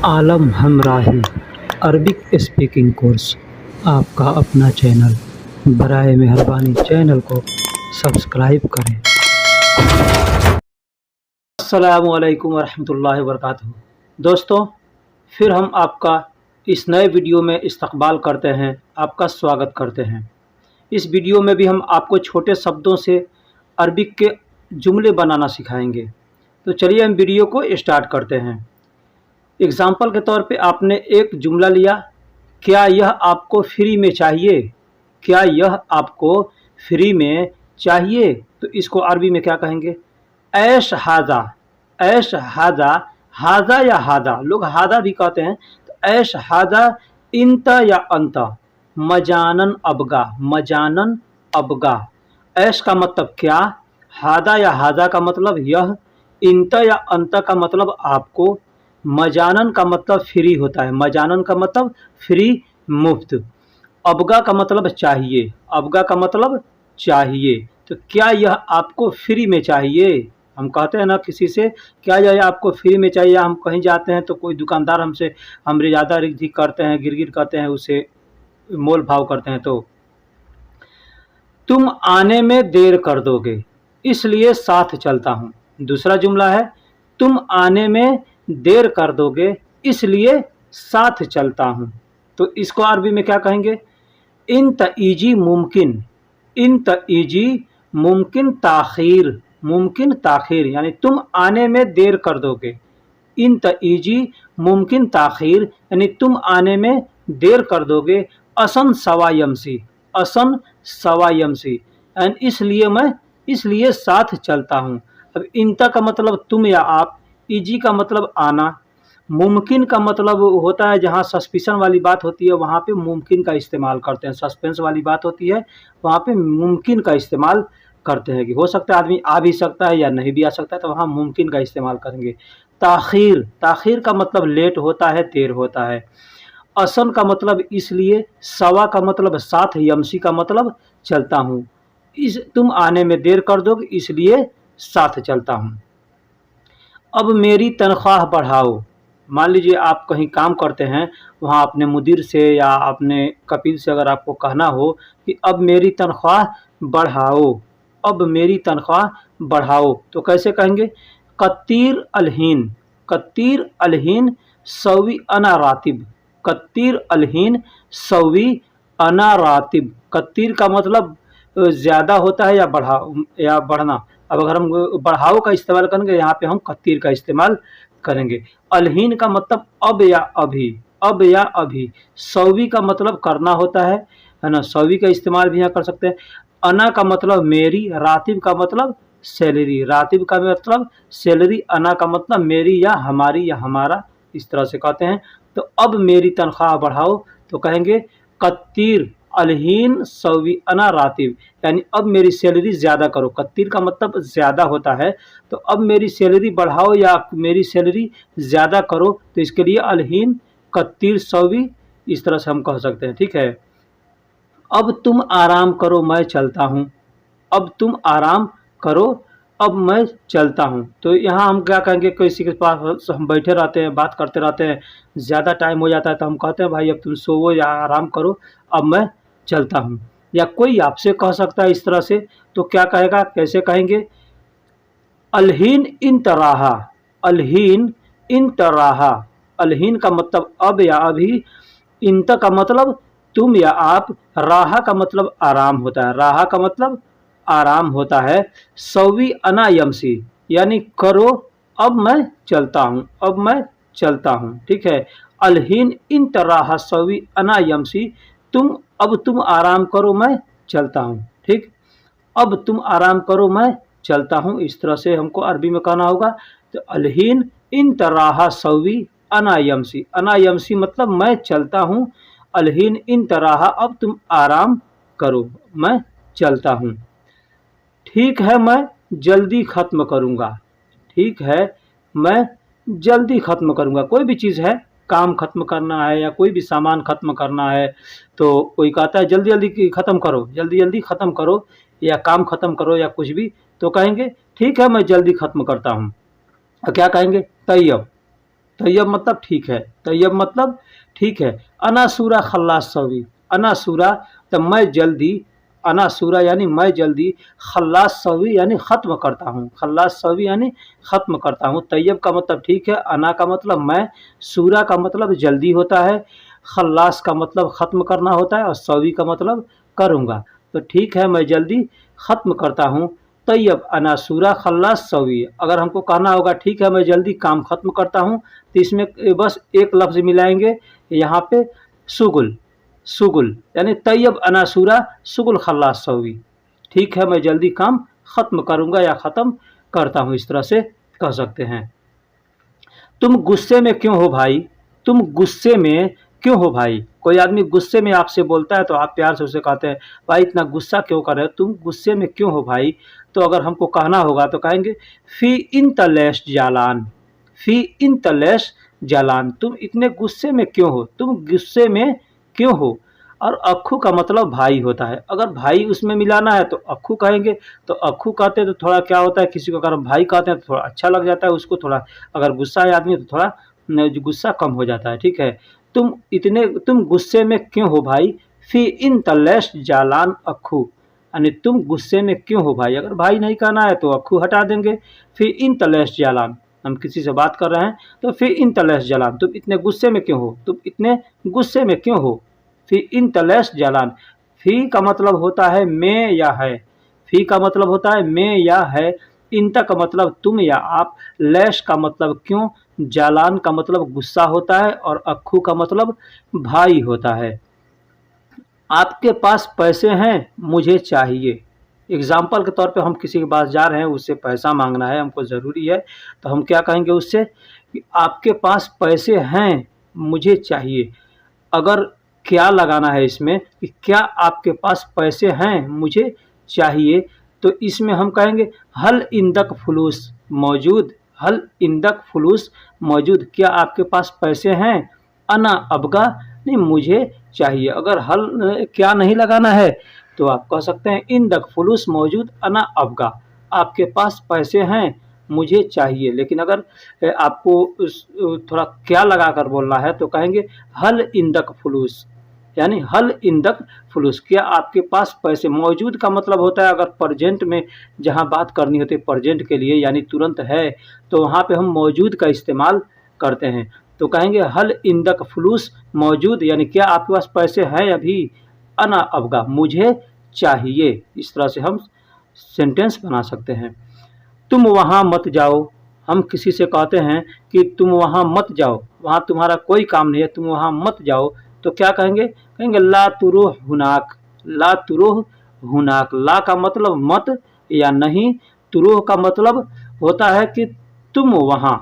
आलम हमराही Arabic speaking course आपका अपना channel. बराए मेहरबानी चैनल को सब्सक्राइब करें। अस्सलामु अलैकुम वरहमतुल्लाहि वबरकातुहू। दोस्तों, फिर हम आपका इस नए वीडियो में इस्तकबाल करते हैं, आपका स्वागत करते हैं। इस वीडियो में भी हम आपको छोटे शब्दों से अरबिक के जुमले बनाना सिखाएंगे। तो चलिए हम वीडियो को स्टार्ट करते हैं। एग्ज़ाम्पल के तौर पे आपने एक जुमला लिया, क्या यह आपको फ्री में चाहिए? क्या यह आपको फ्री में चाहिए? तो इसको अरबी में क्या कहेंगे? ऐश हाजा। ऐश हाजा, हाजा या हादा, लोग हादा भी कहते हैं। तो ऐश हाजा इंत या अंत, मजानन अबगा, मजानन अबगा। ऐश का मतलब क्या, हादा या हाजा का मतलब यह, इंत या अंत का मतलब आपको, मजानन का मतलब फ्री होता है, मजानन का मतलब फ्री, मुफ्त। अबगा का मतलब चाहिए, अबगा का मतलब चाहिए। तो क्या यह आपको फ्री में चाहिए? हम कहते हैं ना किसी से, क्या यह आपको फ्री में चाहिए? हम कहीं जाते हैं तो कोई दुकानदार हमसे हमरे ज़्यादा रिक्ति करते हैं, गिरगिर करते हैं, उसे मोल भाव करते हैं। तो तुम आने में देर कर दोगे इसलिए साथ चलता हूँ। दूसरा जुमला है, तुम आने में देर कर दोगे इसलिए साथ चलता हूँ। तो इसको अरबी में क्या कहेंगे? इन तईजी मुमकिन, इन तईजी मुमकिन ताखीर, मुमकिन ताखीर, यानी तुम आने में देर कर दोगे। इन तईजी मुमकिन ताखीर, यानी तुम आने में देर कर दोगे। असन सवायमसी, असन सवायमसी, एंड इसलिए साथ चलता हूँ। अब इंता का मतलब तुम या आप, इजी का मतलब आना, मुमकिन का मतलब होता है जहाँ सस्पिशन वाली बात होती है वहाँ पे मुमकिन का इस्तेमाल करते हैं, सस्पेंस वाली बात होती है वहाँ पे मुमकिन का इस्तेमाल करते हैं कि हो सकता है आदमी आ भी सकता है या नहीं भी आ सकता है, तो वहाँ मुमकिन का इस्तेमाल करेंगे। ताखीर, ताखीर का मतलब लेट होता है, देर होता है। असन का मतलब इसलिए, सवा का मतलब साथ, यमसी का मतलब चलता हूँ। तुम आने में देर कर दोगे इसलिए साथ चलता हूँ। अब मेरी तनख्वाह बढ़ाओ। मान लीजिए आप कहीं काम करते हैं, वहाँ अपने मुदीर से या अपने कपिल से अगर आपको कहना हो कि अब मेरी तनख्वाह बढ़ाओ, अब मेरी तनख्वाह बढ़ाओ, तो कैसे कहेंगे? कत्तीर अलहीन, कत्तीर अलहीन सवी अना रातिब, कत्तीर अलहीन सवी अना रातिब। कत्तीर का मतलब ज़्यादा होता है या बढ़ना। अब अगर हम बढ़ाओ का इस्तेमाल करेंगे, यहाँ पे हम कत्तीर का इस्तेमाल करेंगे। अलहीन का मतलब अब या अभी, अब या अभी। सौवी का मतलब करना होता है ना, सौवी का इस्तेमाल भी यहाँ कर सकते हैं। अना का मतलब मेरी, रातिब का मतलब सैलरी, रातिब का मतलब सैलरी, अना का मतलब मेरी या हमारी या हमारा, इस तरह से कहते हैं। तो अब मेरी तनख्वाह बढ़ाओ तो कहेंगे कत्तीर अलहीन सवी अना रातिब, यानी अब मेरी सैलरी ज़्यादा करो। कत्तीर का मतलब ज़्यादा होता है, तो अब मेरी सैलरी बढ़ाओ या मेरी सैलरी ज़्यादा करो, तो इसके लिए अलहीन कत्तीर सवी, इस तरह से हम कह सकते हैं। ठीक है। अब तुम आराम करो मैं चलता हूँ, अब तुम आराम करो अब मैं चलता हूँ। तो यहाँ हम क्या कहेंगे? किसी के पास हम बैठे रहते हैं, बात करते रहते हैं, ज़्यादा टाइम हो जाता है, तो हम कहते हैं भाई अब तुम सोवो या आराम करो, अब मैं चलता हूँ। या कोई आपसे कह सकता है इस तरह से, तो क्या कहेगा, कैसे कहेंगे? अलहीन इन तराहा, अलहीन इन तराहा। अलहीन का मतलब अब या अभी, इंत का मतलब तुम या आप, राहा का मतलब आराम होता है, राहा का मतलब आराम होता है। सवी अना यमसी, यानी करो अब मैं चलता हूँ, अब मैं चलता हूँ। ठीक है। अलहीन इन तराहा सवी अना यमसी, अब तुम आराम करो मैं चलता हूँ। ठीक, अब तुम आराम करो मैं चलता हूँ, इस तरह से हमको अरबी में कहना होगा। तो अलहीन इन तराहा सवी अना यमसी, अना यमसी मतलब मैं चलता हूँ, अलहीन इन तराहा अब तुम आराम करो मैं चलता हूँ। ठीक है मैं जल्दी ख़त्म करूँगा, ठीक है मैं जल्दी ख़त्म करूँगा। कोई भी चीज़ है, काम ख़त्म करना है या कोई भी सामान ख़त्म करना है, तो कोई कहता है जल्दी जल्दी ख़त्म करो, जल्दी जल्दी ख़त्म करो, या काम ख़त्म करो या कुछ भी, तो कहेंगे ठीक है मैं जल्दी ख़त्म करता हूँ। क्या कहेंगे? तैयब, तैयब मतलब ठीक है, तैयब मतलब ठीक है। अनासूरा खल्लास सवी, अनासूरा तो मैं जल्दी, अनासूरा यानी मैं जल्दी, खल्लास सवी यानी ख़त्म करता हूँ, खल्लास सवी यानी ख़त्म करता हूँ। तैयब का मतलब ठीक है, अना का मतलब मैं, सूरा का मतलब जल्दी होता है, खल्लास का मतलब ख़त्म करना होता है और सवी का मतलब करूँगा। तो ठीक है, मैं जल्दी ख़त्म करता हूँ। तैयब अनासूरा खल्लास सवी, अगर हमको कहना होगा ठीक है मैं जल्दी काम ख़त्म करता हूँ, तो इसमें बस एक लफ्ज़ मिलाएंगे यहाँ पे, शुगुल, शुगुल यानी तैयब अनासूरा शुगुल खल्लास सवी, ठीक है मैं जल्दी काम ख़त्म करूँगा या ख़त्म करता हूँ, इस तरह से कह सकते हैं। तुम गुस्से में क्यों हो भाई, तुम गुस्से में क्यों हो भाई। कोई आदमी गुस्से में आपसे बोलता है तो आप प्यार से उसे कहते हैं भाई इतना गुस्सा क्यों कर रहे हो, तुम गुस्से में क्यों हो भाई। तो अगर हमको कहना होगा तो कहेंगे फी इन तलेश जालान, फी इन तलेश जालान, तुम इतने गुस्से में क्यों हो, तुम गुस्से में क्यों हो। और अक्खू का मतलब भाई होता है, अगर भाई उसमें मिलाना है तो अक्खू कहेंगे। तो अक्खू कहते हैं तो थोड़ा क्या होता है, किसी को अगर हम भाई कहते हैं तो थोड़ा अच्छा लग जाता है उसको, थोड़ा अगर गुस्सा है आदमी तो थोड़ा गुस्सा कम हो जाता है, ठीक है। तुम गुस्से में क्यों हो भाई, फी इन तलेश जालान अक्खू, यानी तुम गुस्से में क्यों हो भाई। अगर भाई नहीं कहना है तो अक्खू हटा देंगे। फी इन तलेश जालान, हम किसी से बात कर रहे हैं तो फी इन तलेश जालान, तुम इतने गुस्से में क्यों हो, तुम इतने गुस्से में क्यों हो। फी इन तलेश जालान, फी का मतलब होता है में या है, फी का मतलब होता है में या है, इंता का मतलब तुम या आप, लैश का मतलब क्यों, जालान का मतलब गुस्सा होता है और अक्खू का मतलब भाई होता है। आपके पास पैसे हैं मुझे चाहिए, एग्जाम्पल के तौर पे हम किसी के पास जा रहे हैं, उससे पैसा मांगना है, हमको ज़रूरी है, तो हम क्या कहेंगे उससे कि आपके पास पैसे हैं मुझे चाहिए। अगर क्या लगाना है इसमें कि क्या आपके पास पैसे हैं मुझे चाहिए, तो इसमें हम कहेंगे हल इंदक फुलूस मौजूद, हल इंदक फुलूस मौजूद, क्या आपके पास पैसे हैं। अना अबगा नहीं मुझे चाहिए। अगर हल क्या नहीं लगाना है तो आप कह सकते हैं इंदक फुलूस मौजूद अना अबगा, आपके पास पैसे हैं मुझे चाहिए। लेकिन अगर आपको थोड़ा क्या लगा कर बोलना है तो कहेंगे हल इंदक फुलूस, यानी हल इंदक फुलूस, क्या आपके पास पैसे। मौजूद का मतलब होता है अगर प्रेजेंट में जहाँ बात करनी होती है प्रेजेंट के लिए यानी तुरंत है, तो वहाँ पे हम मौजूद का इस्तेमाल करते हैं। तो कहेंगे हल इंदक फुलूस मौजूद, यानी क्या आपके पास पैसे हैं अभी। अना अबगा मुझे चाहिए, इस तरह से हम सेंटेंस बना सकते हैं। तुम वहाँ मत जाओ, हम किसी से कहते हैं कि तुम वहाँ मत जाओ, वहाँ तुम्हारा कोई काम नहीं है, तुम वहाँ मत जाओ, तो क्या कहेंगे, कहेंगे ला तुरुह हुनाक, ला तुरुह हुनाक। ला का मतलब मत या नहीं, तुरुह का मतलब होता है कि तुम वहाँ,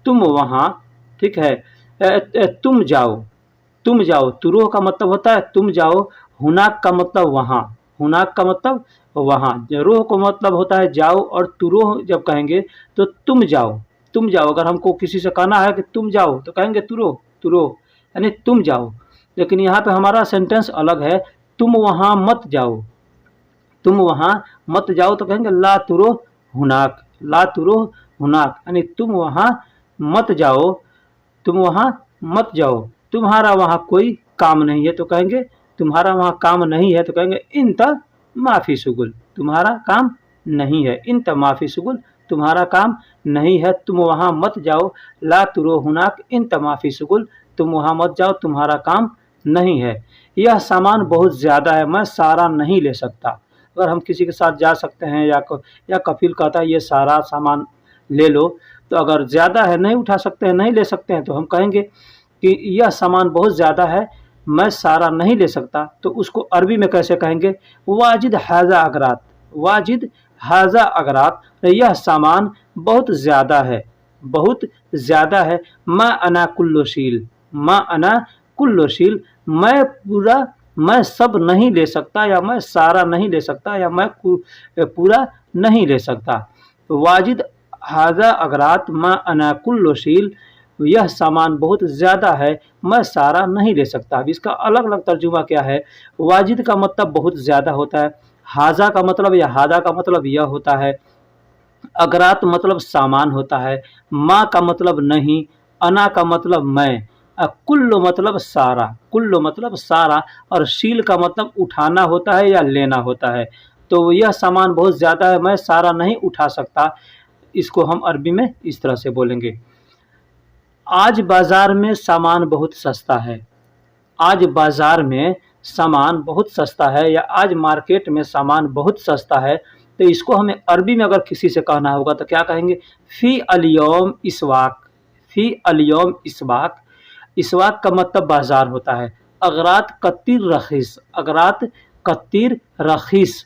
तुम वहाँ, ठीक है। तुम जाओ, तुम जाओ, तुरुह का मतलब होता है तुम जाओ, हुनाक का मतलब वहाँ, हुनाक का मतलब वहाँ, रोह को मतलब होता है जाओ, और तुरोह जब कहेंगे तो तुम जाओ, तुम जाओ। अगर हमको किसी से कहना है कि तुम जाओ तो कहेंगे तुरोह, तुरोह यानी तुम जाओ। लेकिन यहाँ पे हमारा सेंटेंस अलग है, तुम वहाँ मत जाओ, तुम वहाँ मत जाओ, तो कहेंगे ला तुरोह हुनाक, ला तुरोह हुनाक, यानी तुम वहाँ मत जाओ, तुम वहाँ मत जाओ, तुम्हारा वहाँ कोई काम नहीं है, तो कहेंगे तुम्हारा वहाँ काम नहीं है, तो कहेंगे इंता माफ़ी शुगुल, तुम्हारा काम नहीं है, इंता माफ़ी शुगुल, तुम्हारा काम नहीं है, तुम वहाँ मत जाओ, ला तुरो हुनाक इंता माफ़ी शुगुल, तुम वहाँ मत जाओ, तुम्हारा काम नहीं है। यह सामान बहुत ज़्यादा है, मैं सारा नहीं ले सकता। अगर हम किसी के साथ जा सकते हैं या कफिल कहता है ये सारा सामान ले लो, तो अगर ज़्यादा है नहीं उठा सकते हैं, नहीं ले सकते हैं, तो हम कहेंगे कि यह सामान बहुत ज़्यादा है मैं सारा नहीं ले सकता। तो उसको अरबी में कैसे कहेंगे, वाजिद हाजा अगरात, वाजिद हाजा अगरात, यह सामान बहुत ज़्यादा है, बहुत ज़्यादा है। मा अना कुल्लोशील, मा अना कुल्लोशील, मैं पूरा, मैं सब नहीं ले सकता, या मैं सारा नहीं ले सकता, या मैं पूरा नहीं ले सकता। वाजिद हाजा अगरात मा अना कुल्लोशील, यह सामान बहुत ज़्यादा है मैं सारा नहीं ले सकता। अब इसका अलग अलग तर्जुमा क्या है। वाजिद का मतलब बहुत ज़्यादा होता है, हाजा का मतलब या हादा का मतलब यह होता है, अगरात मतलब सामान होता है, माँ का मतलब नहीं, अना का मतलब मैं, कुल्लो मतलब सारा, कुल्लो मतलब सारा, और शील का मतलब उठाना होता है या लेना होता है। तो यह सामान बहुत ज़्यादा है, मैं सारा नहीं उठा सकता, इसको हम अरबी में इस तरह से बोलेंगे। आज बाज़ार में सामान बहुत सस्ता है, आज बाज़ार में सामान बहुत सस्ता है, या आज मार्केट में सामान बहुत सस्ता है। तो इसको हमें अरबी में अगर किसी से कहना होगा तो क्या कहेंगे? फ़ी अल-यौम इसवाक, फ़ी अल-यौम इसवाक। इसवाक का मतलब बाज़ार होता है। अगरात कत्तीर रखीस, अगरात कत्तीर रखीस,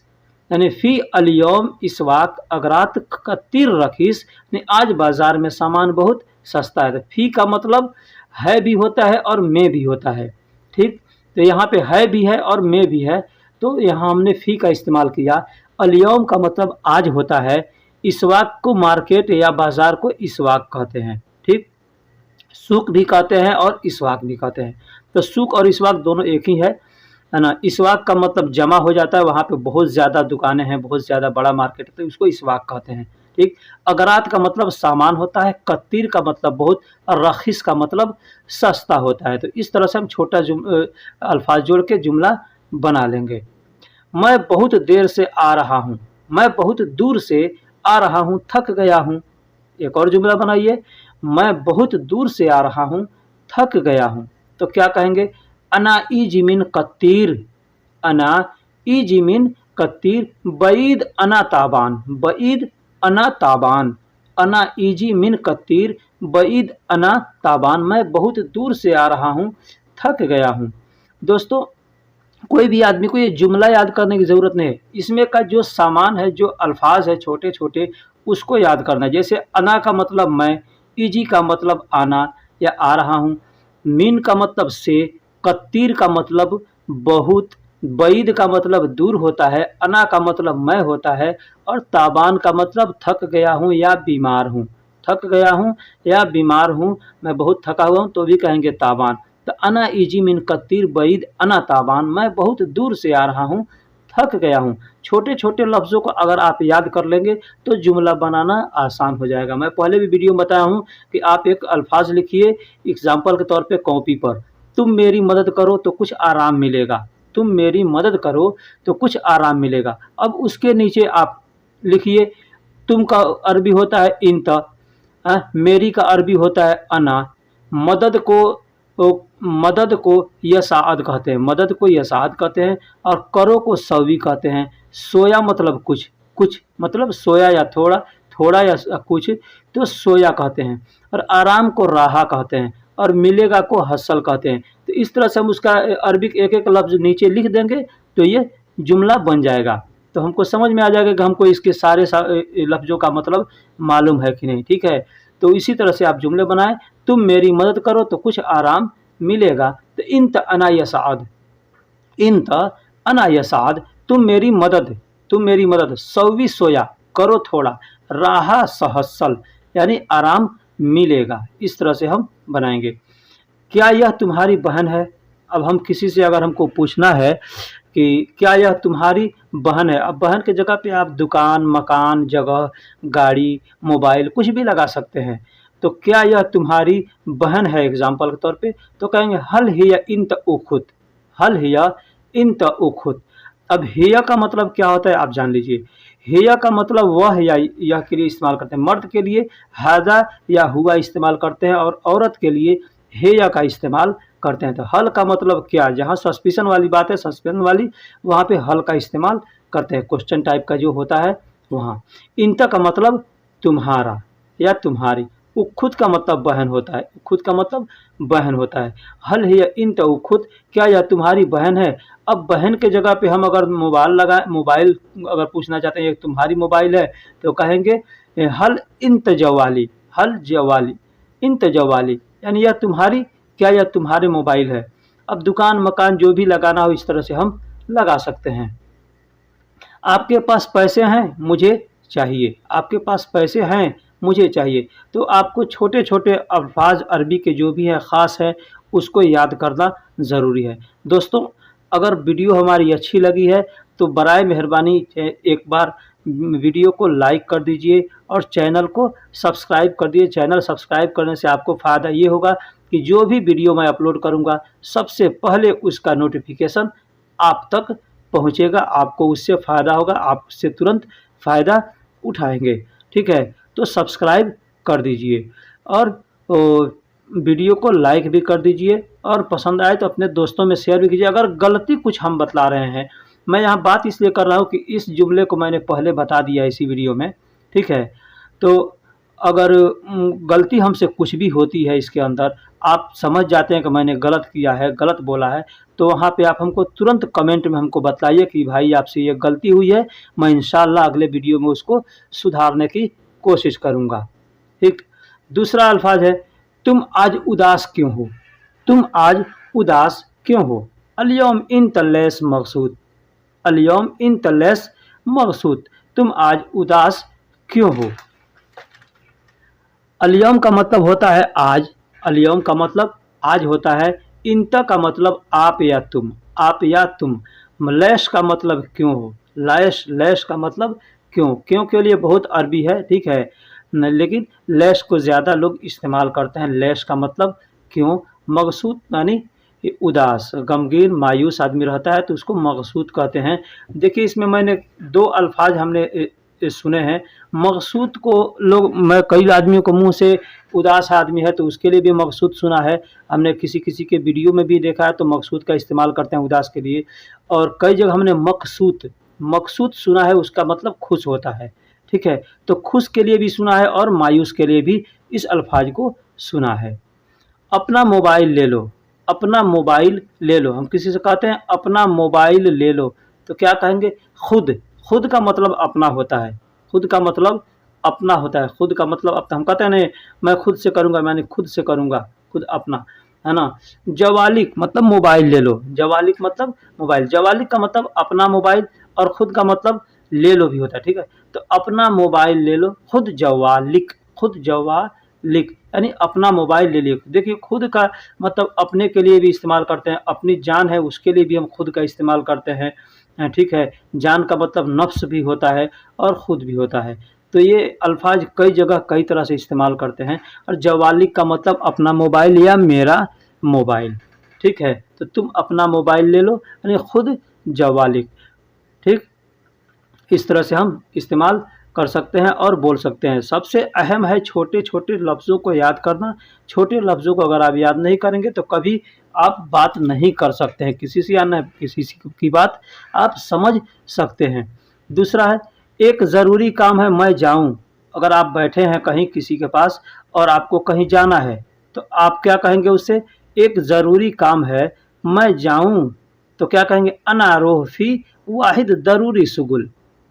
यानी फ़ी अल-यौम इसवाक अगरात कत्तीर रखीस, यानी आज बाज़ार में सामान बहुत सस्ता है। तो फ़ी का मतलब है भी होता है और में भी होता है, ठीक। तो यहाँ पे है भी है और में भी है, तो यहाँ हमने फ़ी का इस्तेमाल किया। अल-यौम का मतलब आज होता है। इसवाक को मार्केट या बाज़ार को इसवाक कहते हैं, ठीक। सूक भी कहते हैं और इसवाक भी कहते हैं। तो सूक और इसवाक दोनों एक ही है ना। इसवाक का मतलब जमा हो जाता है, वहाँ पे बहुत ज़्यादा दुकानें हैं, बहुत ज़्यादा बड़ा मार्केट है, तो उसको इसवाक कहते हैं, ठीक। अगरात का मतलब सामान होता है, कत्तीर का मतलब बहुत, और रखीस का मतलब सस्ता होता है। तो इस तरह से हम छोटा अल्फाज जोड़ के जुमला बना लेंगे। मैं बहुत देर से आ रहा हूँ, मैं बहुत दूर से आ रहा हूँ, थक गया हूँ। एक और जुमला बनाइए, मैं बहुत दूर से आ रहा हूँ, थक गया हूँ। तो क्या कहेंगे? अना इजी मिन कत्तीर, अना इजी मिन कत्तीर, बईद अना ताबान, बईद अना ताबान, अना इजी मिन कत्तीर, बईद अना ताबान। मैं बहुत दूर से आ रहा हूँ, थक गया हूँ। दोस्तों, कोई भी आदमी को ये जुमला याद करने की ज़रूरत नहीं है, इसमें का जो सामान है, जो अल्फाज है छोटे छोटे, उसको याद करना है। जैसे अना का मतलब मैं, इजी का मतलब आना या आ रहा हूँ, मीन का मतलब से, कत्तीर का मतलब बहुत, बईद का मतलब दूर होता है, अना का मतलब मैं होता है, और ताबान का मतलब थक गया हूँ या बीमार हूँ। थक गया हूँ या बीमार हूँ, मैं बहुत थका हुआ हूँ, तो भी कहेंगे ताबान। तो अना इजी मिन कत्तीर बईद अना ताबान, मैं बहुत दूर से आ रहा हूँ, थक गया हूँ। छोटे छोटे लफ्ज़ों को अगर आप याद कर लेंगे तो जुमला बनाना आसान हो जाएगा। मैं पहले भी वीडियो में बताया हूँ कि आप एक अल्फाज लिखिए एग्जाम्पल के तौर पे कॉपी पर, तुम मेरी मदद करो तो कुछ आराम मिलेगा, तुम मेरी मदद करो तो कुछ आराम मिलेगा। अब उसके नीचे आप लिखिए, तुम का अरबी होता है इंत, मेरी का अरबी होता है अना, मदद को मदद को यसाअद कहते हैं, मदद को यसाअद कहते हैं, और करो को सवी कहते हैं। सोया मतलब कुछ, कुछ मतलब सोया या थोड़ा, थोड़ा या कुछ, तो सोया कहते हैं। और आराम को राहा कहते हैं, और मिलेगा को हसल कहते हैं। तो इस तरह से हम उसका अरबिक एक एक लफ्ज़ नीचे लिख देंगे तो ये जुमला बन जाएगा। तो हमको समझ में आ जाएगा कि हमको इसके सारे लफ्ज़ों का मतलब मालूम है कि नहीं, ठीक है। तो इसी तरह से आप जुमले बनाएं, तुम मेरी मदद करो तो कुछ आराम मिलेगा। तो इंत अना यसाअद, इंत अना यसाअद, तुम मेरी मदद, तुम मेरी मदद, सौवी सोया, करो थोड़ा, राहा सहसल, यानी आराम मिलेगा। इस तरह से हम बनाएंगे। क्या यह तुम्हारी बहन है? अब हम किसी से अगर हमको पूछना है कि क्या यह तुम्हारी बहन है, अब बहन के जगह पे आप दुकान, मकान, जगह, गाड़ी, मोबाइल कुछ भी लगा सकते हैं। तो क्या यह तुम्हारी बहन है एग्जाम्पल के तौर पे, तो कहेंगे हल हिया इंत उखुत, हल हिया इंत उखुत। अब हिया का मतलब क्या होता है आप जान लीजिए। हिया का मतलब वह या यह के लिए इस्तेमाल करते हैं, मर्द के लिए हादा या हुआ इस्तेमाल करते हैं, और औरत के लिए हेया का इस्तेमाल करते हैं। तो हल का मतलब क्या, जहाँ सस्पिशन वाली बात है, सस्पेंस वाली, वहाँ पे हल का इस्तेमाल करते हैं, क्वेश्चन टाइप का जो होता है वहाँ। इंत का मतलब तुम्हारा या तुम्हारी, उखुद का मतलब बहन होता है, उखुद का मतलब बहन होता है। हल है इंत उखुद, क्या यह तुम्हारी बहन है। अब बहन के जगह पे हम अगर मोबाइल अगर पूछना चाहते हैं ये तुम्हारी मोबाइल है, तो कहेंगे हल इंत जवाली, हल जवाली, इंत जवाली, यानी यह तुम्हारी, क्या यह तुम्हारे मोबाइल है। अब दुकान, मकान जो भी लगाना हो इस तरह से हम लगा सकते हैं। आपके पास पैसे हैं, मुझे चाहिए, आपके पास पैसे हैं, मुझे चाहिए। तो आपको छोटे छोटे अल्फाज अरबी के जो भी हैं ख़ास है उसको याद करना ज़रूरी है। दोस्तों, अगर वीडियो हमारी अच्छी लगी है तो बराए मेहरबानी एक बार वीडियो को लाइक कर दीजिए और चैनल को सब्सक्राइब कर दीजिए। चैनल सब्सक्राइब करने से आपको फ़ायदा ये होगा कि जो भी वीडियो मैं अपलोड करूँगा सबसे पहले उसका नोटिफिकेशन आप तक पहुँचेगा, आपको उससे फ़ायदा होगा, आप उससे तुरंत फ़ायदा उठाएंगे। ठीक है, तो सब्सक्राइब कर दीजिए और वीडियो को लाइक भी कर दीजिए और पसंद आए तो अपने दोस्तों में शेयर भी कीजिए। अगर गलती कुछ हम बतला रहे हैं, मैं यहाँ बात इसलिए कर रहा हूँ कि इस जुमले को मैंने पहले बता दिया इसी वीडियो में। ठीक है, तो अगर गलती हमसे कुछ भी होती है इसके अंदर, आप समझ जाते हैं कि मैंने गलत किया है, गलत बोला है, तो वहाँ पे आप हमको तुरंत कमेंट में हमको बताइए कि भाई आपसे ये गलती हुई है, मैं इंशाल्लाह अगले वीडियो में उसको सुधारने की कोशिश करूँगा। ठीक, दूसरा अल्फाज है तुम आज उदास क्यों हो। तुम आज उदास क्यों हो। अल-यौम इंत लैस मक़सूद। अल-यौम इंत लैस मक़सूद, तुम आज उदास क्यों हो। अल-यौम का मतलब होता है आज, अल-यौम का मतलब आज होता है, इंत का मतलब आप या तुम, आप या तुम, लैश का मतलब क्यों हो, लैश, लैश का मतलब क्यों, क्यों के लिए बहुत अरबी है। ठीक है, लेकिन लैश को ज़्यादा लोग इस्तेमाल करते हैं। लैश का मतलब क्यों, मक़सूद यानी उदास, गमगीन, मायूस आदमी रहता है तो उसको मक़सूद कहते हैं। देखिए इसमें मैंने दो अल्फाज हमने सुने हैं। मक़सूद को लोग, मैं कई आदमियों को मुंह से उदास आदमी है तो उसके लिए भी मक़सूद सुना है, हमने किसी किसी के वीडियो में भी देखा है तो मक़सूद का इस्तेमाल करते हैं उदास के लिए। और कई जगह हमने मक़सूद, मक़सूद सुना है, उसका मतलब खुश होता है। ठीक है, तो खुश के लिए भी सुना है और मायूस के लिए भी इस अल्फाज को सुना है। अपना मोबाइल ले लो। अपना मोबाइल ले लो, हम किसी से कहते हैं अपना मोबाइल ले लो तो क्या कहेंगे, खुद। खुद का मतलब अपना होता है, खुद का मतलब अपना होता है। खुद का मतलब अपना, हम कहते हैं नहीं मैं खुद से करूँगा, मैंने खुद से करूँगा, खुद अपना, है ना। जवालिक मतलब मोबाइल ले लो, जवालिक मतलब मोबाइल, जवालिक का मतलब अपना मोबाइल और खुद का मतलब ले लो भी होता है। ठीक है, तो अपना मोबाइल ले लो, खुद जवालिक, खुद जवालिक यानी अपना मोबाइल ले लियो। देखिए खुद का मतलब अपने के लिए भी इस्तेमाल करते हैं, अपनी जान है उसके लिए भी हम खुद का इस्तेमाल करते हैं। ठीक है, जान का मतलब नफ्स भी होता है और खुद भी होता है। तो ये अल्फाज कई जगह कई तरह से इस्तेमाल करते हैं। और जवालिक का मतलब अपना मोबाइल या मेरा मोबाइल। ठीक है, तो तुम अपना मोबाइल ले लो यानी खुद जवालिक। ठीक, इस तरह से हम इस्तेमाल कर सकते हैं और बोल सकते हैं। सबसे अहम है छोटे छोटे लफ्ज़ों को याद करना। छोटे लफ्ज़ों को अगर आप याद नहीं करेंगे तो कभी आप बात नहीं कर सकते हैं किसी से, या न किसी की बात आप समझ सकते हैं। दूसरा है एक ज़रूरी काम है मैं जाऊं। अगर आप बैठे हैं कहीं किसी के पास और आपको कहीं जाना है तो आप क्या कहेंगे उससे, एक ज़रूरी काम है मैं जाऊं तो क्या कहेंगे, अना रोह फी वाहिद ज़रूरी शुगुल।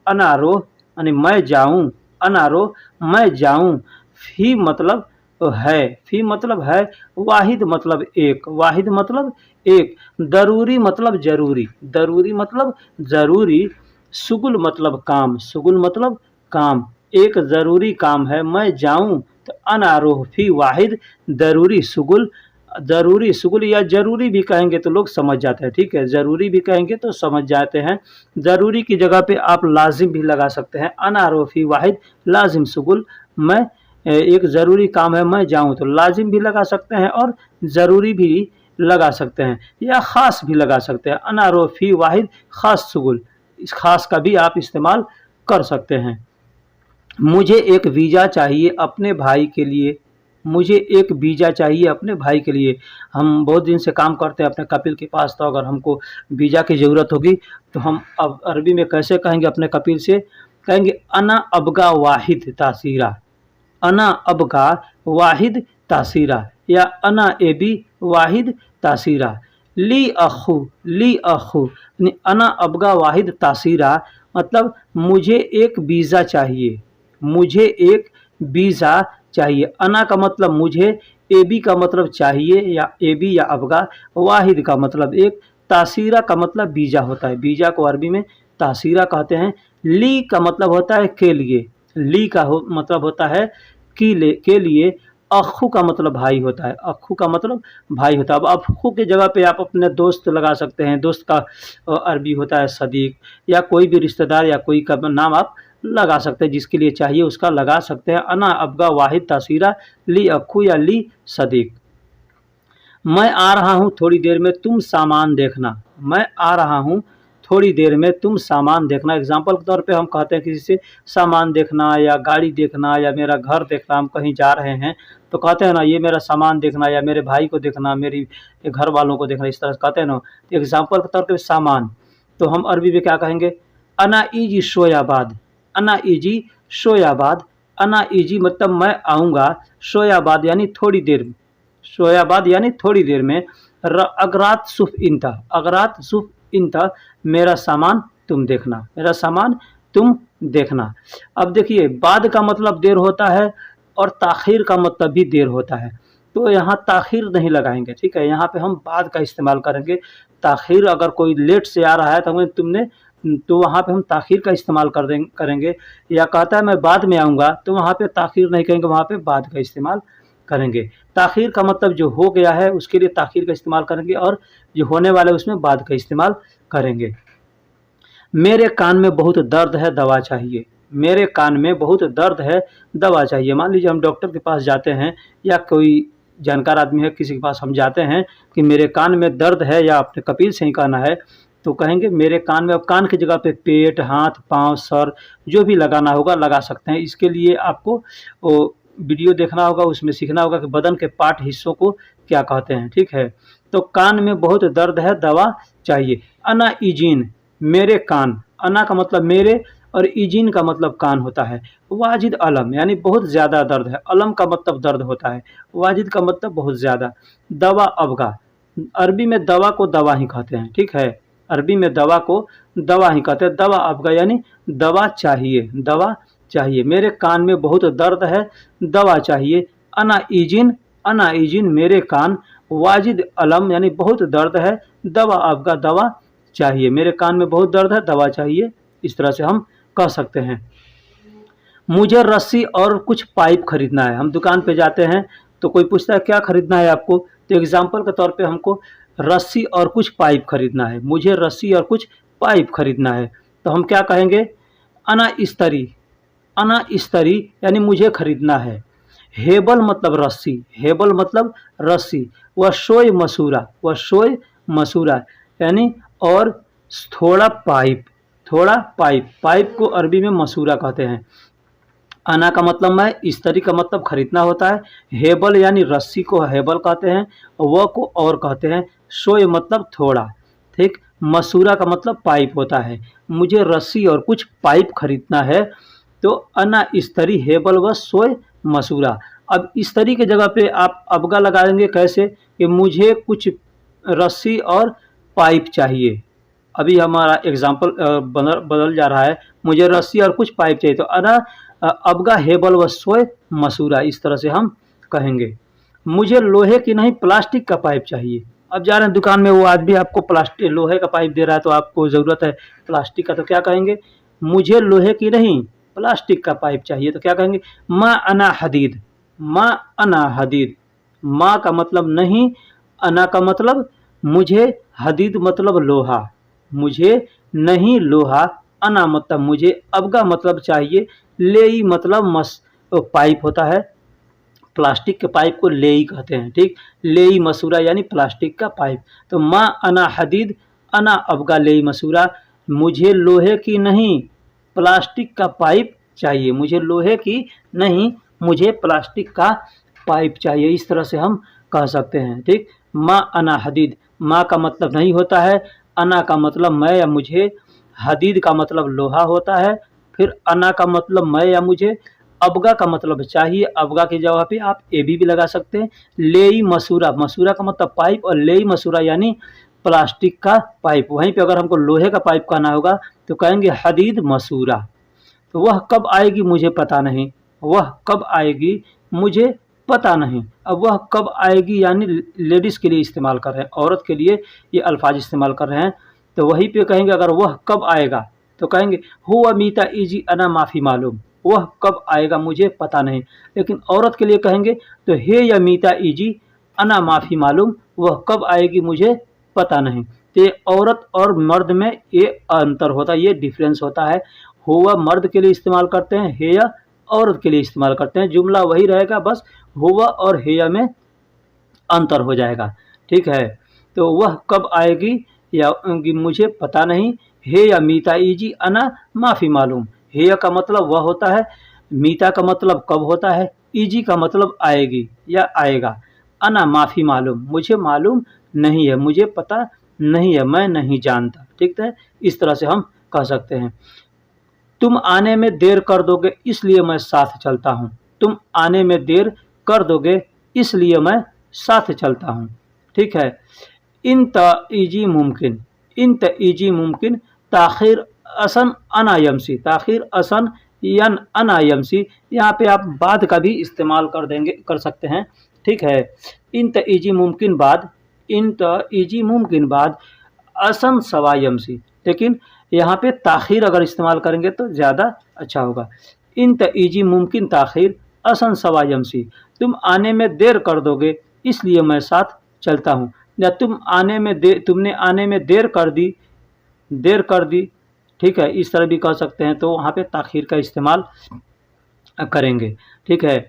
अना रोह यानी मैं जाऊं, अना रोह मैं जाऊं, फी मतलब है, फी मतलब है, वाहिद मतलब एक, वाहिद मतलब एक, ज़रूरी मतलब ज़रूरी, ज़रूरी मतलब ज़रूरी, शुगुल मतलब काम, शुगुल मतलब काम, एक ज़रूरी काम है मैं जाऊं तो अना रोह फी वाहिद ज़रूरी शुगुल। ज़रूरी शुगुल या ज़रूरी भी कहेंगे तो लोग समझ जाते हैं। ठीक है, ज़रूरी भी कहेंगे तो समझ जाते हैं। ज़रूरी की जगह पे आप लाजिम भी लगा सकते हैं, अना रोह फी वाहिद लाजिम शुगुल, मैं एक ज़रूरी काम है मैं जाऊं तो लाजिम भी लगा सकते हैं और ज़रूरी भी लगा सकते हैं, या ख़ास भी लगा सकते हैं, अना रोह फी वाहिद ख़ास शुगुल, इस ख़ास का भी आप इस्तेमाल कर सकते हैं। मुझे एक वीज़ा चाहिए अपने भाई के लिए। मुझे एक वीज़ा चाहिए अपने भाई के लिए। हम बहुत दिन से काम करते हैं अपने कपिल के पास, तो अगर हमको वीज़ा की ज़रूरत होगी तो हम अब अरबी में कैसे कहेंगे अपने कपिल से, कहेंगे अना अबगा वाहिद तासीरा, अना अबगा वाहिद तासीरा, या अना एबी वाहिद तासीरा। ली अखू, ली अखू यानी अना अबगा वाहिद तासीरा मतलब मुझे एक वीज़ा चाहिए, मुझे एक वीज़ा चाहिए। अना का मतलब मुझे, एबी का मतलब चाहिए या एबी या अबगा, वाहिद का मतलब एक, तासीरा का मतलब वीज़ा होता है, वीज़ा को अरबी में तासीरा कहते हैं। ली का मतलब होता है के लिए, ली का मतलब होता है के लिए। अखू का मतलब भाई होता है, अखू का मतलब भाई होता है। अब अखू के जगह पे आप अपने दोस्त लगा सकते हैं, दोस्त का अरबी होता है सदीक, या कोई भी रिश्तेदार या कोई का नाम आप लगा सकते हैं, जिसके लिए चाहिए उसका लगा सकते हैं। अना अबगा वाहिद तासीरा ली अक्खू या ली सदीक। मैं आ रहा हूँ थोड़ी देर में, तुम सामान देखना। मैं आ रहा हूँ थोड़ी देर में, तुम सामान देखना। एग्जाम्पल के तौर पे हम कहते हैं किसी से सामान देखना या गाड़ी देखना या मेरा घर देखना। हम कहीं जा रहे हैं तो कहते हैं ना ये मेरा सामान देखना, या मेरे भाई को देखना, मेरी घर वालों को देखना, इस तरह से कहते हैं ना। एग्जाम्पल के तौर पे सामान, तो हम अरबी में क्या कहेंगे? अना ईजी शोयाबाद। अना ईजी शोयाबाद। अना ईजी मतलब मैं आऊँगा, शोयाबाद यानी थोड़ी देर में, शोयाबाद यानी थोड़ी देर में। अगरात सुफ इंता, अगरात सुफ इंता मेरा सामान तुम देखना, मेरा सामान तुम देखना। अब देखिए बाद का मतलब देर होता है और ताखीर का मतलब भी देर होता है, तो यहाँ ताखीर नहीं लगाएंगे, ठीक है। यहाँ पे हम बाद का इस्तेमाल करेंगे। ताखीर अगर कोई लेट से आ रहा है तो हमें तुमने, तो वहाँ पे हम ताखीर का इस्तेमाल करेंगे। या कहता है मैं बाद में आऊँगा, तो वहाँ पे ताखीर नहीं कहेंगे, वहाँ पे बाद का इस्तेमाल करेंगे। ताखीर का मतलब जो हो गया है उसके लिए ताखीर का इस्तेमाल करेंगे, और जो होने वाला है उसमें बाद का इस्तेमाल करेंगे। मेरे कान में बहुत दर्द है, दवा चाहिए। मेरे कान में बहुत दर्द है, दवा चाहिए। मान लीजिए हम डॉक्टर के पास जाते हैं या कोई जानकार आदमी है किसी के पास हम जाते हैं कि मेरे कान में दर्द है, या अपने कपिल से ही कहना है तो कहेंगे मेरे कान में। अब कान की जगह पे पेट, हाथ, पाँव, सर जो भी लगाना होगा लगा सकते हैं। इसके लिए आपको वो वीडियो देखना होगा, उसमें सीखना होगा कि बदन के पार्ट हिस्सों को क्या कहते हैं, ठीक है। तो कान में बहुत दर्द है, दवा चाहिए। अना इजीन मेरे कान, अना का मतलब मेरे और इजीन का मतलब कान होता है। वाजिद अलम यानी बहुत ज़्यादा दर्द है, अलम का मतलब दर्द होता है, वाजिद का मतलब बहुत ज़्यादा। दवा अबगा, अरबी में दवा को दवा ही कहते हैं, ठीक है। अरबी में दवा को दवा ही कहते हैं। दवा अबगा यानी दवा चाहिए, दवा चाहिए। मेरे कान में बहुत दर्द है, दवा चाहिए। अना इजिन, अना इजिन मेरे कान, वाजिद अलम यानी बहुत दर्द है, दवा अबगा दवा चाहिए। मेरे कान में बहुत दर्द है, दवा चाहिए, इस तरह से हम कह सकते हैं। मुझे रस्सी और कुछ पाइप खरीदना है। हम दुकान पे जाते हैं तो कोई पूछता है क्या खरीदना है आपको, तो एग्जाम्पल के तौर पे हमको रस्सी और कुछ पाइप खरीदना है। मुझे रस्सी और कुछ पाइप खरीदना है, तो हम क्या कहेंगे? अना इस्तरी, अना इस्तरी यानी मुझे खरीदना है। हेबल मतलब रस्सी, हेबल मतलब रस्सी। वह शोय मसूरा, वह शोय मसूरा यानी और थोड़ा पाइप, थोड़ा पाइप, पाइप को अरबी में मसूरा कहते हैं। अना का मतलब मैं, इस्तरी का मतलब खरीदना होता है। हेबल यानी रस्सी को हेबल कहते हैं, वह को और कहते हैं। शोय मतलब थोड़ा, ठीक। मसूरा का मतलब पाइप होता है। मुझे रस्सी और कुछ पाइप खरीदना है, तो अना इस्तरी हेबल व सोय मसूरा। अब इस्तरी के जगह पे आप अबगा लगा देंगे कैसे, कि मुझे कुछ रस्सी और पाइप चाहिए। अभी हमारा एग्जाम्पल बदल जा रहा है, मुझे रस्सी और कुछ पाइप चाहिए, तो अना अबगा हेबल व सोय मसूरा, इस तरह से हम कहेंगे। मुझे लोहे की नहीं प्लास्टिक का पाइप चाहिए। अब जा रहे हैं दुकान में, वो आदमी आपको प्लास्टिक लोहे का पाइप दे रहा है, तो आपको ज़रूरत है प्लास्टिक का, तो क्या कहेंगे? मुझे लोहे की नहीं प्लास्टिक का पाइप चाहिए, तो क्या कहेंगे? मा अना हदीद, मा अना हदीद। मा का मतलब नहीं, अना का मतलब मुझे, हदीद मतलब लोहा, मुझे नहीं लोहा, अना मतलब मुझे, अबगा मतलब चाहिए, लेई मतलब पाइप होता है, प्लास्टिक के पाइप को लेई कहते हैं, ठीक। लेई मसूरा यानी प्लास्टिक का पाइप। तो माँ अना हदीद, अना अबगा लेई मसूरा, मुझे लोहे की नहीं प्लास्टिक का पाइप चाहिए, मुझे लोहे की नहीं, मुझे प्लास्टिक का पाइप चाहिए, इस तरह से हम कह सकते हैं, ठीक। माँ अना हदीद, माँ का मतलब नहीं होता है, अना का मतलब मैं या मुझे, हदीद का मतलब लोहा होता है, फिर अना का मतलब मैं या मुझे, अबगा का मतलब चाहिए, अबगा की जगह पे आप ए भी लगा सकते हैं। लेई मसूरा, मसूरा का मतलब पाइप, और लेई मसूरा यानी प्लास्टिक का पाइप। वहीं पे अगर हमको लोहे का पाइप कहना होगा तो कहेंगे हदीद मसूरा। तो वह कब आएगी मुझे पता नहीं, वह कब आएगी मुझे पता नहीं। अब वह कब आएगी यानी लेडीज़ के लिए इस्तेमाल कर रहे हैं, औरत के लिए ये अल्फाज इस्तेमाल कर रहे हैं, तो वहीं पे कहेंगे अगर वह कब आएगा तो कहेंगे हुआ मीता इजी अना माफ़ी मालूम, वह कब आएगा मुझे पता नहीं। लेकिन औरत के लिए कहेंगे तो हे या मीता इजी अना माफ़ी मालूम, वह कब आएगी मुझे पता नहीं। तो ये औरत और मर्द में ये अंतर होता है, ये डिफरेंस होता है। हुआ मर्द के लिए इस्तेमाल करते हैं, हेया औरत के लिए इस्तेमाल करते हैं। जुमला वही रहेगा, बस हुआ और हेया में अंतर हो जाएगा। ठीक है, तो वह कब आएगी या मुझे पता नहीं। हे या मीता ईजी अना माफ़ी मालूम। हे का मतलब वह होता है, मीता का मतलब कब होता है, ईजी का मतलब आएगी या आएगा। अना माफ़ी मालूम, मुझे मालूम नहीं है, मुझे पता नहीं है, मैं नहीं जानता। ठीक है, इस तरह से हम कह सकते हैं। तुम आने में देर कर दोगे इसलिए मैं साथ चलता हूँ। तुम आने में देर कर दोगे इसलिए मैं साथ चलता हूँ। ठीक है, इन तईजी मुमकिन, इन तईजी मुमकिन, ताखिर असन अनायमसी, ताखिर असन यन अनायमसी, यहाँ पे आप बाद का भी इस्तेमाल कर सकते हैं। ठीक है, इन तईजी मुमकिन बाद, इन तईजी मुमकिन बाद असन सवायमसी, लेकिन यहाँ पे ताखिर अगर इस्तेमाल करेंगे तो ज़्यादा अच्छा होगा। इन तईजी मुमकिन ताखिर असन सवायमसी, तुम आने में देर कर दोगे इसलिए मैं साथ चलता हूँ। या तुमने आने में देर कर दी। ठीक है, इस तरह भी कह सकते हैं, तो वहाँ पे ताखीर का इस्तेमाल करेंगे। ठीक है,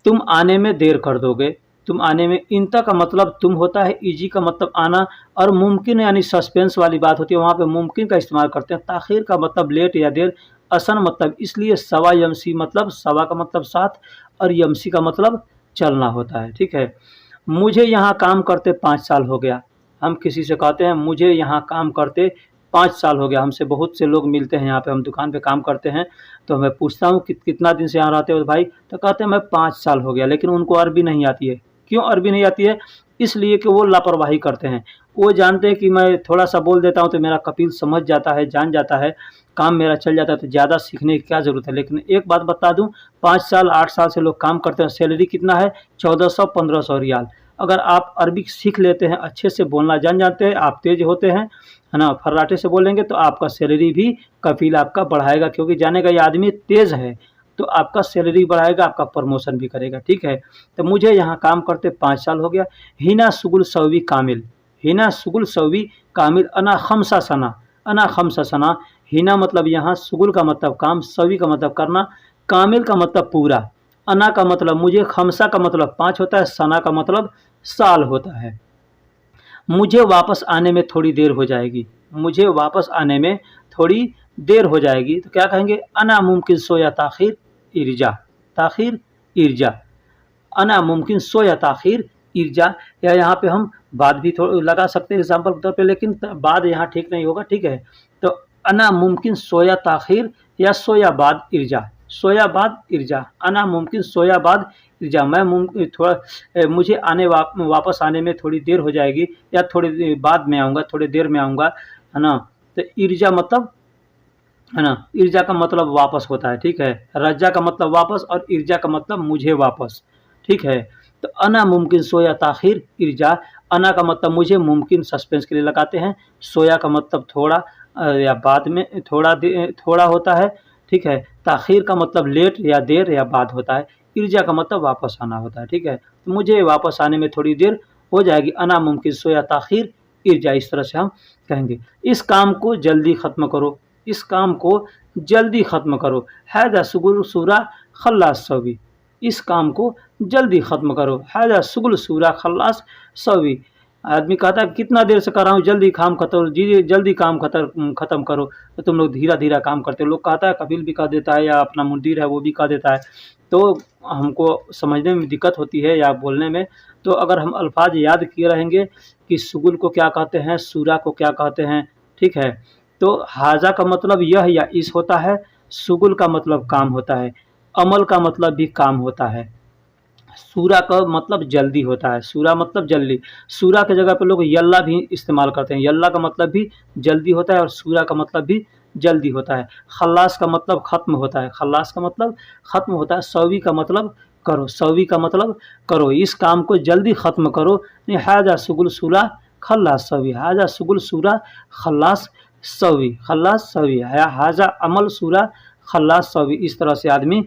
तुम आने में देर कर दोगे, तुम आने में, इंता का मतलब तुम होता है, ईजी का मतलब आना, और मुमकिन यानी सस्पेंस वाली बात होती है, वहाँ पे मुमकिन का इस्तेमाल करते हैं। ताखीर का मतलब लेट या देर, असन मतलब इसलिए, सवा यमसी मतलब सवा का मतलब साथ, और यमसी का मतलब चलना होता है। ठीक है, मुझे यहाँ काम करते 5 साल हो गया। हम किसी से कहते हैं मुझे यहाँ काम करते 5 साल हो गया। हमसे बहुत से लोग मिलते हैं, यहाँ पे हम दुकान पे काम करते हैं, तो मैं पूछता हूँ कितना दिन से यहाँ रहते हो भाई, तो कहते हैं मैं 5 साल हो गया। लेकिन उनको अरबी नहीं आती है। क्यों अरबी नहीं आती है? इसलिए कि वो लापरवाही करते हैं। वो जानते हैं कि मैं थोड़ा सा बोल देता हूँ तो मेरा कपिल समझ जाता है, जान जाता है, काम मेरा चल जाता है, तो ज़्यादा सीखने की क्या ज़रूरत है। लेकिन एक बात बता दूँ, 5 साल 8 साल से लोग काम करते हैं, सैलरी कितना है? 1400-1500 रियाल। अगर आप अरबी सीख लेते हैं, अच्छे से बोलना जान जाते हैं, आप तेज़ होते हैं, है ना, फर्राटे से बोलेंगे, तो आपका सैलरी भी कपिल आपका बढ़ाएगा, क्योंकि जानेगा ये आदमी तेज़ है, तो आपका सैलरी बढ़ाएगा, आपका प्रमोशन भी करेगा। ठीक है, तो मुझे यहाँ काम करते 5 साल हो गया। हिना सुगुल सवी कामिल, हिना सुगुल सवी कामिल, अना खमसा सना, अना खमसा सना। हिना मतलब यहाँ, सुगुल का मतलब काम, सवी का मतलब करना, कामिल का मतलब पूरा, अना का मतलब मुझे, खमसा का मतलब 5 होता है, सना का मतलब साल होता है। मुझे वापस आने में थोड़ी देर हो जाएगी, मुझे वापस आने में थोड़ी देर हो जाएगी, तो क्या कहेंगे? अना मुमकिन सो या ताखिर इर्जा, ताखिर इर्जा, अना मुमकिन सो या ताखिर इर्जा। या यहाँ पे हम बाद भी थोड़ा लगा सकते हैं एग्जाम्पल के तौर पे, लेकिन बाद यहाँ ठीक नहीं होगा। ठीक है, तो अना मुमकिन सोया ताखिर या सोया बाद इर्जा, सोया बाद इर्जा, अना मुमकिन सोया बाद इर्जा, मैं थोड़ा मुझे वापस आने में थोड़ी देर हो जाएगी, या थोड़ी बाद में आऊँगा, थोड़ी देर में आऊँगा, है ना। तो इर्जा मतलब, है ना, इर्जा का मतलब वापस होता है। ठीक है, रज्जा का मतलब वापस, और इर्जा का मतलब मुझे वापस। ठीक है, तो अना मुमकिन सोया ताखिर इर्जा, अना का मतलब मुझे, मुमकिन सस्पेंस के लिए लगाते हैं, सोया का मतलब थोड़ा या बाद में, थोड़ा होता है। ठीक है, ताखिर का मतलब लेट या देर या बाद होता है, इर्जा का मतलब वापस आना होता है। ठीक है, तो मुझे वापस आने में थोड़ी देर हो जाएगी, अना मुमकिन सोया ताखिर इर्जा, इस तरह से हम कहेंगे। इस काम को जल्दी ख़त्म करो, इस काम को जल्दी ख़त्म करो, हैदा सुगुल सूरा खल्लास सवी, इस काम को जल्दी ख़त्म करो, हैदा सुगुल सूरा खल्लास सवी। आदमी कहता है कितना देर से कर रहा हूँ, जल्दी काम खत्म, जी जल्दी काम ख़त्म करो, तो तुम लोग धीरा धीरा काम करते हो। लोग कहता है, कपिल भी कह देता है, या अपना मुदीर है वो भी कह देता है, तो हमको समझने में दिक्कत होती है या बोलने में। तो अगर हम अल्फाज याद किए रहेंगे कि सुगुल को क्या कहते हैं, सूरा को क्या कहते हैं। ठीक है, तो हाजा का मतलब यह या इस होता है, सुगुल का मतलब काम होता है, अमल का मतलब भी काम होता है, सूरा का मतलब जल्दी होता है, सूरा मतलब जल्दी। सूरा की जगह पे लोग यल्ला भी इस्तेमाल करते हैं, यल्ला का मतलब भी जल्दी होता है, और सूरा का मतलब भी जल्दी होता है। खल्लास का मतलब ख़त्म होता है, खल्लास का मतलब ख़त्म होता है। सवी का मतलब करो, सवी का मतलब करो, इस काम को जल्दी ख़त्म करो। हाजा सुगुल सूरा खल्लास सवी, हाजा सुगुल सूरा खल्लास सवी, खल्लास सवी, हाजा अमल सूरा खल्लास सवी, इस तरह से आदमी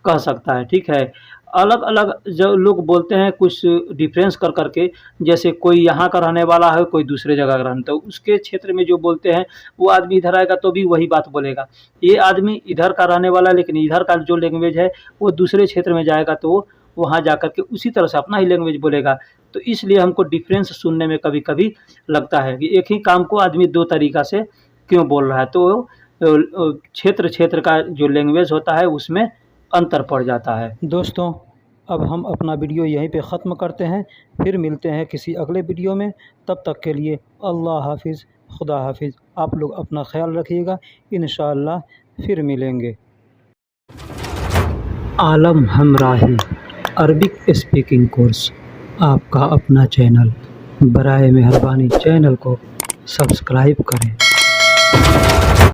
कह सकता है, ठीक है। अलग अलग जो लोग बोलते हैं कुछ डिफरेंस कर करके, जैसे कोई यहाँ का रहने वाला है, कोई दूसरे जगह का रहने, तो उसके क्षेत्र में जो बोलते हैं वो आदमी इधर आएगा तो भी वही बात बोलेगा। ये आदमी इधर का रहने वाला है, लेकिन इधर का जो लैंग्वेज है वो दूसरे क्षेत्र में जाएगा तो वो वहाँ जा कर के उसी तरह से अपना ही लैंग्वेज बोलेगा। तो इसलिए हमको डिफरेंस सुनने में कभी-कभी लगता है कि एक ही काम को आदमी 2 तरीक़ा से क्यों बोल रहा है। तो क्षेत्र का जो लैंग्वेज होता है उसमें अंतर पड़ जाता है। दोस्तों, अब हम अपना वीडियो यहीं पे ख़त्म करते हैं, फिर मिलते हैं किसी अगले वीडियो में। तब तक के लिए अल्लाह हाफ़िज़, खुदा हाफ़िज़। आप लोग अपना ख़याल रखिएगा, इंशाअल्लाह फिर मिलेंगे। आलम हमराही अरबिक स्पीकिंग कोर्स, आपका अपना चैनल। बराए मेहरबानी चैनल को सब्सक्राइब करें।